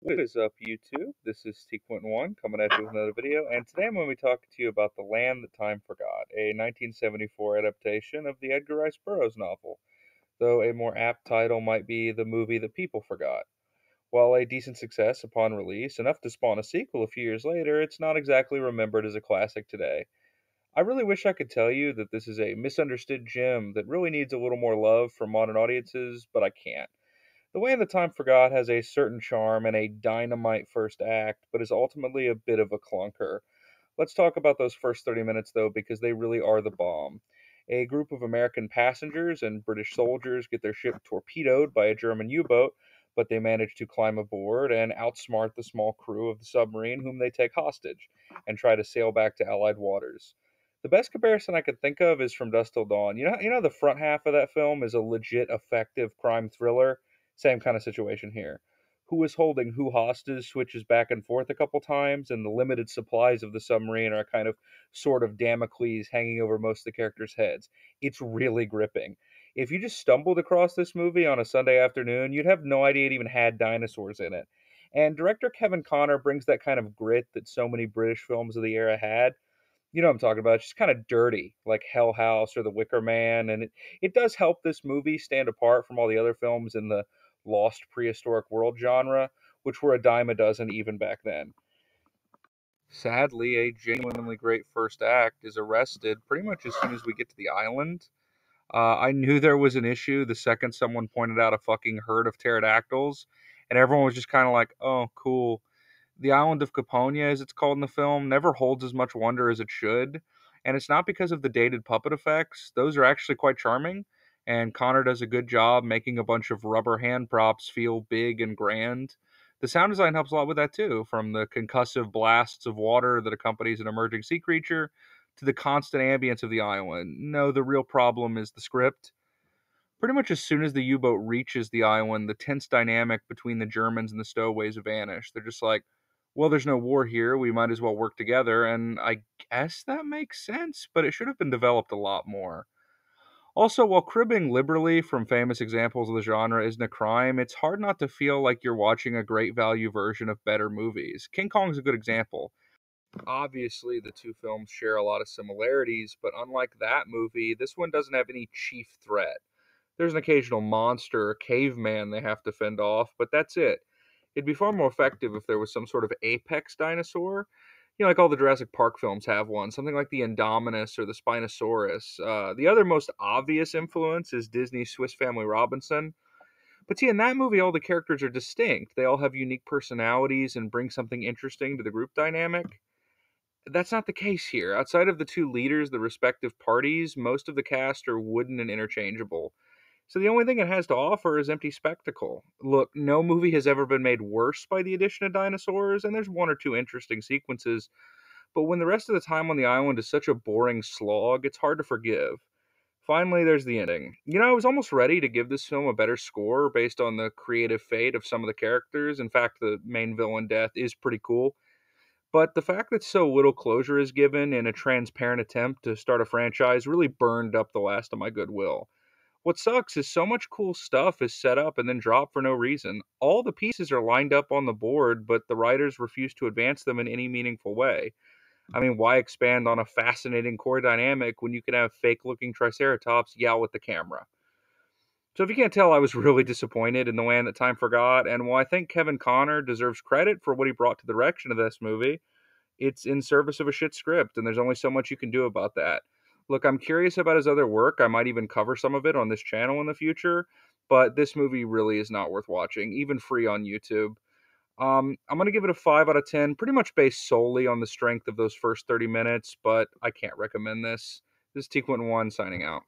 What is up, YouTube? This is T.1 coming at you with another video, and today I'm going to be talking to you about The Land That Time Forgot, a 1974 adaptation of the Edgar Rice Burroughs novel, though a more apt title might be The Movie That People Forgot. While a decent success upon release, enough to spawn a sequel a few years later, it's not exactly remembered as a classic today. I really wish I could tell you that this is a misunderstood gem that really needs a little more love from modern audiences, but I can't. The Way the Time Forgot has a certain charm and a dynamite first act, but is ultimately a bit of a clunker. Let's talk about those first 30 minutes, though, because they really are the bomb. A group of American passengers and British soldiers get their ship torpedoed by a German U boat, but they manage to climb aboard and outsmart the small crew of the submarine, whom they take hostage, and try to sail back to Allied waters. The best comparison I could think of is from Dusk Till Dawn. You know, the front half of that film is a legit, effective crime thriller. Same kind of situation here. Who is holding who hostage switches back and forth a couple times, and the limited supplies of the submarine are a kind of sort of Damocles hanging over most of the characters' heads. It's really gripping. If you just stumbled across this movie on a Sunday afternoon, you'd have no idea it even had dinosaurs in it. And director Kevin Connor brings that kind of grit that so many British films of the era had. You know what I'm talking about. It's just kind of dirty, like Hell House or The Wicker Man, and it does help this movie stand apart from all the other films in the lost prehistoric world genre, which were a dime a dozen even back then. Sadly, a genuinely great first act is arrested pretty much as soon as we get to the island. I knew there was an issue the second someone pointed out a fucking herd of pterodactyls, and everyone was just kind of like, "Oh, cool." The island of Caponia, as it's called in the film, never holds as much wonder as it should. And it's not because of the dated puppet effects. Those are actually quite charming. And Connor does a good job making a bunch of rubber hand props feel big and grand. The sound design helps a lot with that too, from the concussive blasts of water that accompanies an emerging sea creature to the constant ambience of the island. No, the real problem is the script. Pretty much as soon as the U boat reaches the island, the tense dynamic between the Germans and the stowaways vanish. They're just like, well, there's no war here. We might as well work together. And I guess that makes sense, but it should have been developed a lot more. Also, while cribbing liberally from famous examples of the genre isn't a crime, it's hard not to feel like you're watching a great value version of better movies. King Kong's a good example. Obviously, the two films share a lot of similarities, but unlike that movie, this one doesn't have any chief threat. There's an occasional monster or caveman they have to fend off, but that's it. It'd be far more effective if there was some sort of apex dinosaur. Like all the Jurassic Park films have one, something like the Indominus or the Spinosaurus. The other most obvious influence is Disney's Swiss Family Robinson. But see, in that movie, all the characters are distinct. They all have unique personalities and bring something interesting to the group dynamic. That's not the case here. Outside of the two leaders, the respective parties, most of the cast are wooden and interchangeable. So the only thing it has to offer is empty spectacle. Look, no movie has ever been made worse by the addition of dinosaurs, and there's one or two interesting sequences, but when the rest of the time on the island is such a boring slog, it's hard to forgive. Finally, there's the ending. I was almost ready to give this film a better score based on the creative fate of some of the characters. In fact, the main villain death is pretty cool. But the fact that so little closure is given in a transparent attempt to start a franchise really burned up the last of my goodwill. What sucks is so much cool stuff is set up and then dropped for no reason. All the pieces are lined up on the board, but the writers refuse to advance them in any meaningful way. I mean, why expand on a fascinating core dynamic when you can have fake looking Triceratops yell at the camera? So, if you can't tell, I was really disappointed in The Land That Time Forgot, and while I think Kevin Connor deserves credit for what he brought to the direction of this movie, it's in service of a shit script, and there's only so much you can do about that. Look, I'm curious about his other work. I might even cover some of it on this channel in the future, but this movie really is not worth watching, even free on YouTube. I'm going to give it a 5 out of 10, pretty much based solely on the strength of those first 30 minutes, but I can't recommend this. This is T1 signing out.